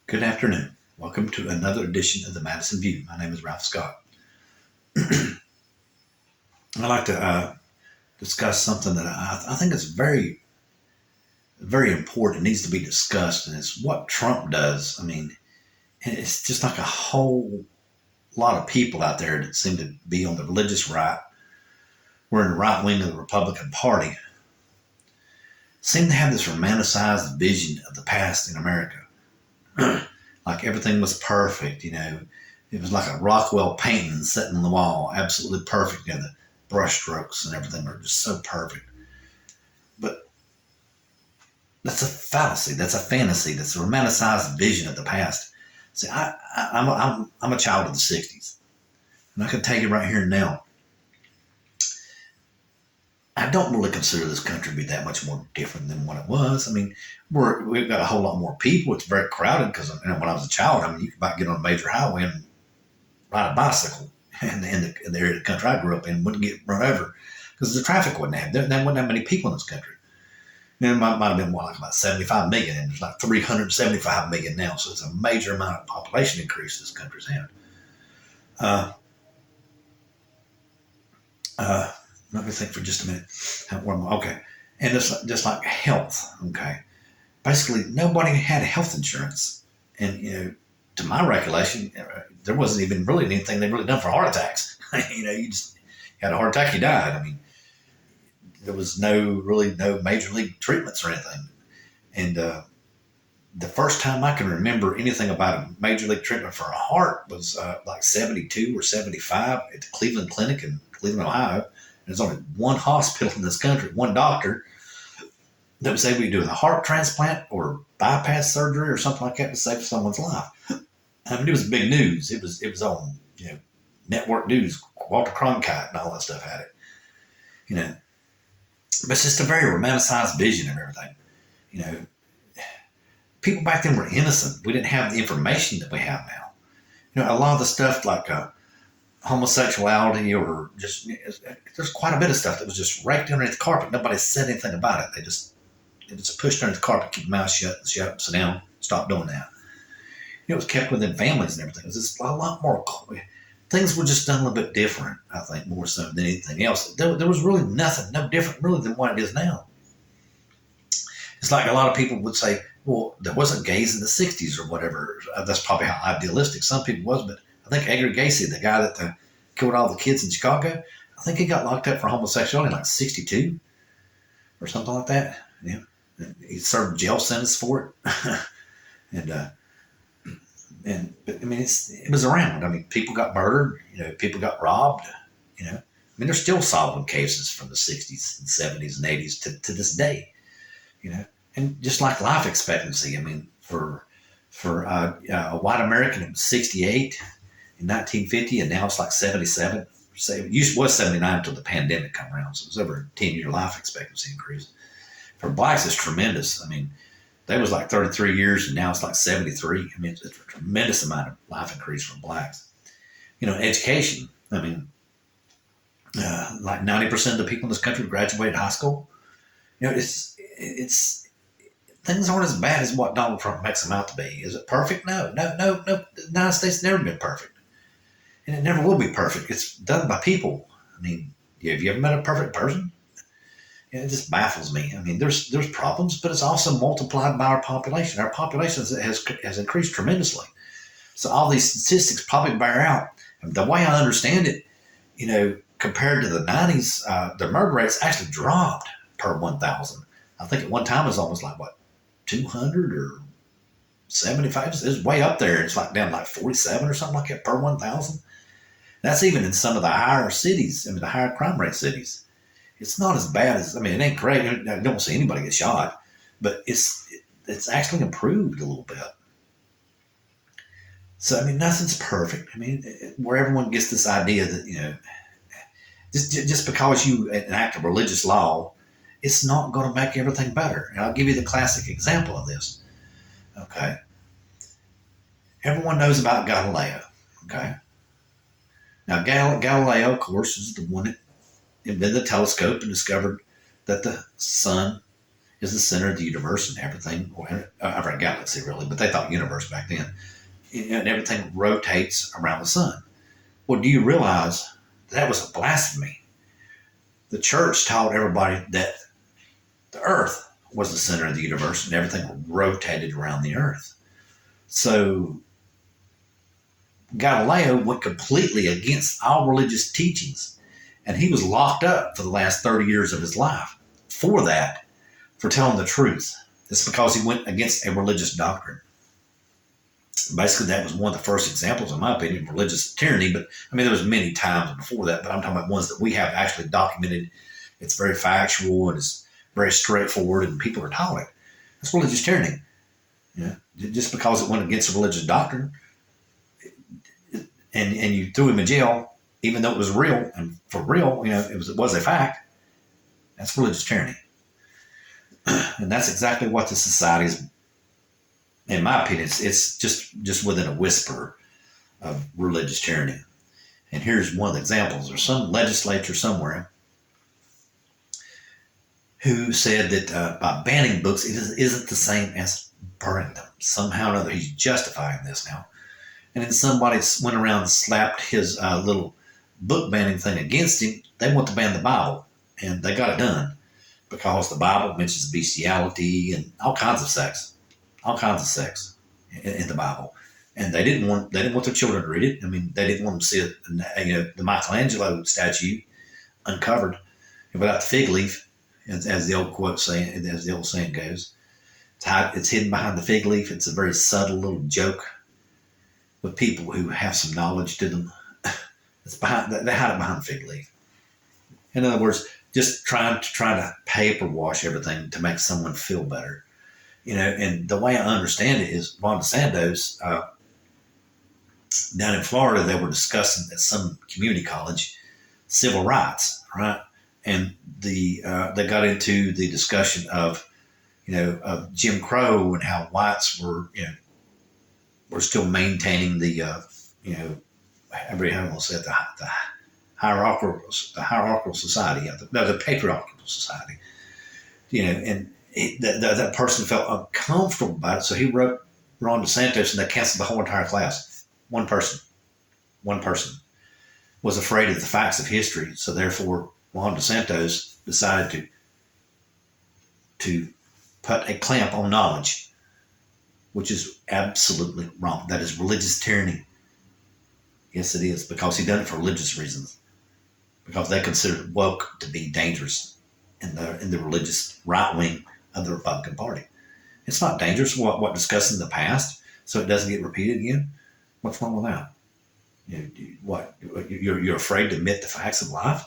Good afternoon. Welcome to another edition of the Madison View. My name is Ralph Scott. I'd like to discuss something that I think is very, very important. It needs to be discussed, and it's what Trump does. And it's just like a whole lot of people out there that seem to be on the religious right. We're in the right wing of the Republican Party. Seem to have this romanticized vision of the past in America. Like everything was perfect, It was like a Rockwell painting sitting on the wall, absolutely perfect. The brush strokes and everything were just so perfect. But that's a fallacy. That's a fantasy. That's a romanticized vision of the past. See, I'm a child of the '60s, and I can tell you right here and now, I don't really consider this country to be that much more different than what it was. We've got a whole lot more people. It's very crowded because when I was a child, you could about get on a major highway and ride a bicycle in the area of the country I grew up in, wouldn't get run over because the traffic wasn't there. There wasn't that many people in this country. It might have been like about 75 million, and there's like 375 million now. So it's a major amount of population increase this country's had. Let me think for just a minute. Okay. And it's just like health. Okay. Basically, nobody had health insurance. And, to my recollection, there wasn't even really anything they really done for heart attacks. You just had a heart attack, you died. There was no major league treatments or anything. And the first time I can remember anything about a major league treatment for a heart was like 72 or 75 at the Cleveland Clinic in Cleveland, Ohio. There's only one hospital in this country, one doctor that was able to do a heart transplant or bypass surgery or something like that to save someone's life. It was big news. It was on network news. Walter Cronkite and all that stuff had it. But it's just a very romanticized vision of everything. People back then were innocent. We didn't have the information that we have now. A lot of the stuff like homosexuality or just there's quite a bit of stuff that was just raked underneath the carpet. Nobody said anything about it. It was pushed underneath the carpet, keep your mouth shut, sit down, stop doing that. It was kept within families and everything. It was just a lot more. Things were just done a little bit different, I think, more so than anything else. There was really nothing, no different really than what it is now. It's like a lot of people would say, well, there wasn't gays in the '60s or whatever. That's probably how idealistic some people was, but I think Edgar Gacy, the guy that killed all the kids in Chicago, I think he got locked up for homosexuality in like '62 or something like that. Yeah, he served a jail sentence for it, but it was around. People got murdered. People got robbed. They're still solving cases from the '60s and '70s and '80s to this day. And just like life expectancy. For a white American, it was 68 in 1950, and now it's like 77. It was 79 until the pandemic come around, so it was over a 10-year life expectancy increase. For blacks, it's tremendous. That was like 33 years, and now it's like 73. It's a tremendous amount of life increase for blacks. Education. Like 90% of the people in this country graduated high school. It's things aren't as bad as what Donald Trump makes them out to be. Is it perfect? No. The United States has never been perfect. And it never will be perfect. It's done by people. Have you ever met a perfect person? It just baffles me. There's problems, but it's also multiplied by our population. Our population has increased tremendously. So all these statistics probably bear out. And the way I understand it, compared to the '90s, the murder rates actually dropped per 1,000. I think at one time it was almost like 200 or 75. It was way up there. It's like down like 47 or something like that per 1,000. That's even in some of the higher cities. The higher crime rate cities. It's not as bad as, it ain't great. I don't see anybody get shot, but it's actually improved a little bit. So, nothing's perfect. Where everyone gets this idea that, just because you enact a religious law, it's not going to make everything better. And I'll give you the classic example of this. Okay. Everyone knows about Galileo. Okay. Now, Galileo, of course, is the one that invented the telescope and discovered that the sun is the center of the universe and everything, or galaxy really, but they thought universe back then, and everything rotates around the sun. Well, do you realize that was a blasphemy? The church taught everybody that the earth was the center of the universe and everything rotated around the earth. So Galileo went completely against all religious teachings, and he was locked up for the last 30 years of his life for that, for telling the truth. It's because he went against a religious doctrine. Basically, that was one of the first examples, in my opinion, of religious tyranny. But I mean, there was many times before that, but I'm talking about ones that we have actually documented. It's very factual and it's very straightforward, and people are taught it. That's religious tyranny. Yeah, just because it went against a religious doctrine, and you threw him in jail, even though it was real and for real, it was a fact. That's religious tyranny, and that's exactly what the society is. In my opinion, it's just within a whisper of religious tyranny. And here's one of the examples. There's some legislature somewhere who said that by banning books, it isn't the same as burning them. Somehow or another, he's justifying this now. And then somebody went around and slapped his little book banning thing against him. They want to ban the Bible, and they got it done because the Bible mentions bestiality and all kinds of sex in the Bible, and they didn't want their children to read it. I mean, they didn't want them to see it, the Michelangelo statue uncovered without the fig leaf, as the old saying goes. It's hidden behind the fig leaf. It's a very subtle little joke with people who have some knowledge to them. They hide it behind the fig leaf. In other words, just trying to paper wash everything to make someone feel better. And the way I understand it is Ron DeSantis, down in Florida, they were discussing at some community college civil rights, right? And they got into the discussion of Jim Crow and how whites were still maintaining the everybody say it, the hierarchical society, the patriarchal society, and that person felt uncomfortable about it, so he wrote Ron DeSantis, and they canceled the whole entire class. One person was afraid of the facts of history, so therefore Ron DeSantis decided to put a clamp on knowledge, which is absolutely wrong. That is religious tyranny. Yes, it is, because he done it for religious reasons, because they considered woke to be dangerous in the religious right wing of the Republican Party. It's not dangerous what discussed in the past, so it doesn't get repeated again. What's wrong with that? You're afraid to admit the facts of life?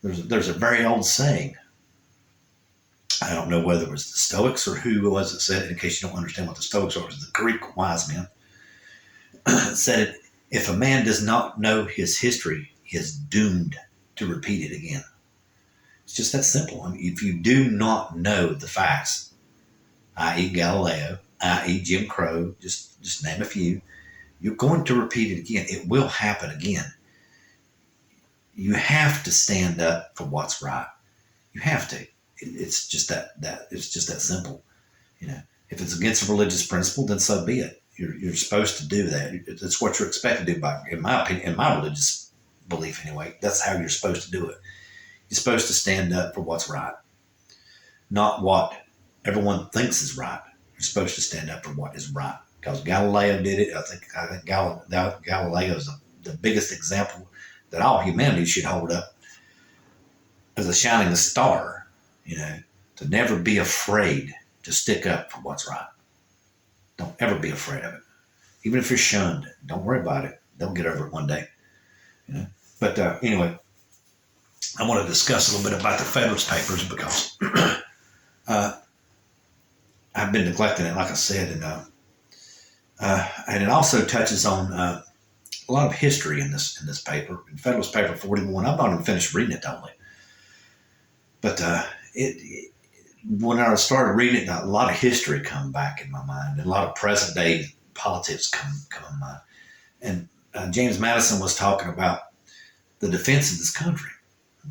There's a very old saying. I don't know whether it was the Stoics or who it was that said it. In case you don't understand what the Stoics are, it was the Greek wise men. Said it: if a man does not know his history, he is doomed to repeat it again. It's just that simple. I mean, if you do not know the facts, i.e. Galileo, i.e. Jim Crow, just name a few, you're going to repeat it again. It will happen again. You have to stand up for what's right. You have to. It's just that it's just that simple. If it's against a religious principle, then so be it. You're supposed to do that. It's what you're expected to do, in my opinion, in my religious belief anyway. That's how you're supposed to do it. You're supposed to stand up for what's right, not what everyone thinks is right. You're supposed to stand up for what is right, because Galileo did it. I think Galileo is the biggest example that all humanity should hold up as a shining star. To never be afraid to stick up for what's right. Don't ever be afraid of it. Even if you're shunned, don't worry about it. They'll get over it one day. But anyway, I want to discuss a little bit about the Federalist Papers, because I've been neglecting it, like I said, and it also touches on a lot of history in this paper. In Federalist Paper 41, I've not even finished reading it only. But when I started reading it, a lot of history come back in my mind, and a lot of present day politics come in mind. And James Madison was talking about the defense of this country,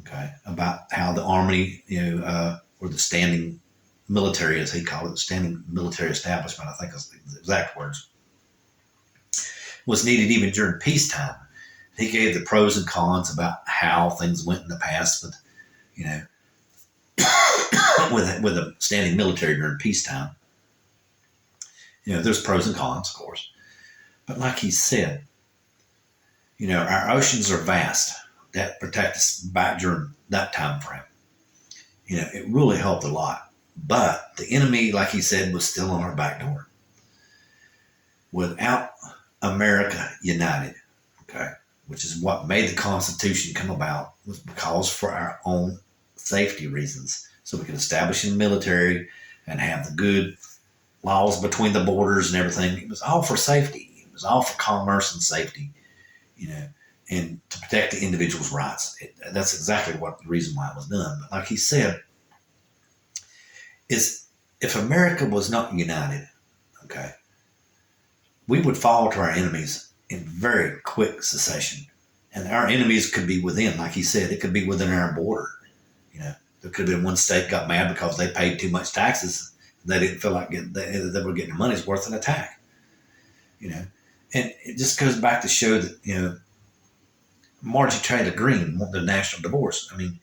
okay, about how the Army, were the standing military, as he called it, standing military establishment, I think is the exact words, was needed even during peacetime. He gave the pros and cons about how things went in the past with, you know, with a standing military during peacetime. You know, there's pros and cons, of course. But like he said, you know, our oceans are vast that protect us back during that time frame. You know, it really helped a lot. But the enemy, like he said, was still on our back door. Without America united, okay, which is what made the Constitution come about, was because for our own safety reasons, so we could establish a military and have the good laws between the borders and everything. It was all for safety. It was all for commerce and safety, you know, and to protect the individual's rights. That's exactly what the reason why it was done. But like he said, is if America was not united, okay, we would fall to our enemies in very quick succession. And our enemies could be within, like he said, it could be within our border. You know, there could have been one state got mad because they paid too much taxes. They didn't feel like they were getting their money's worth an attack. You know, and it just goes back to show that, you know, Marjorie Taylor Greene wanted the national divorce. I mean,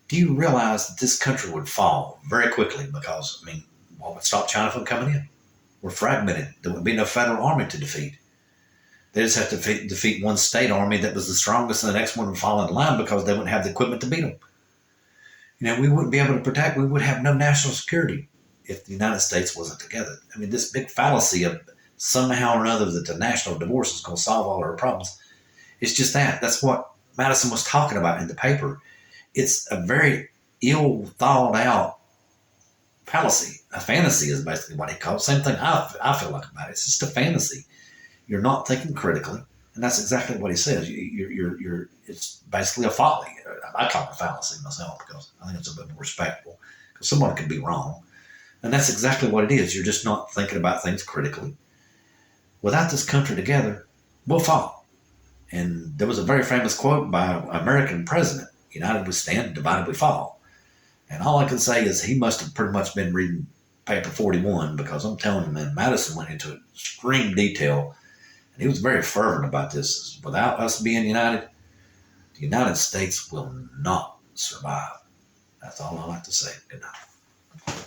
do you realize that this country would fall very quickly because, I mean, what would stop China from coming in? We're fragmented. There would be no federal army to defeat. They just have to defeat one state army that was the strongest, and the next one would fall in line because they wouldn't have the equipment to beat them. You know, we wouldn't be able to protect. We would have no national security if the United States wasn't together. I mean, this big fallacy of somehow or another that the national divorce is going to solve all our problems. It's just that. That's what Madison was talking about in the paper. It's a very ill thought out fallacy. A fantasy is basically what he called it. Same thing I feel like about it. It's just a fantasy. You're not thinking critically, and that's exactly what he says. It's basically a folly. I call it a fallacy myself because I think it's a bit more respectable. Because someone could be wrong, and that's exactly what it is. You're just not thinking about things critically. Without this country together, we'll fall. And there was a very famous quote by an American president: "United we stand, divided we fall." And all I can say is he must have pretty much been reading paper 41, because I'm telling you, man, Madison went into extreme detail. And he was very fervent about this. Without us being united, the United States will not survive. That's all I like to say. Good night.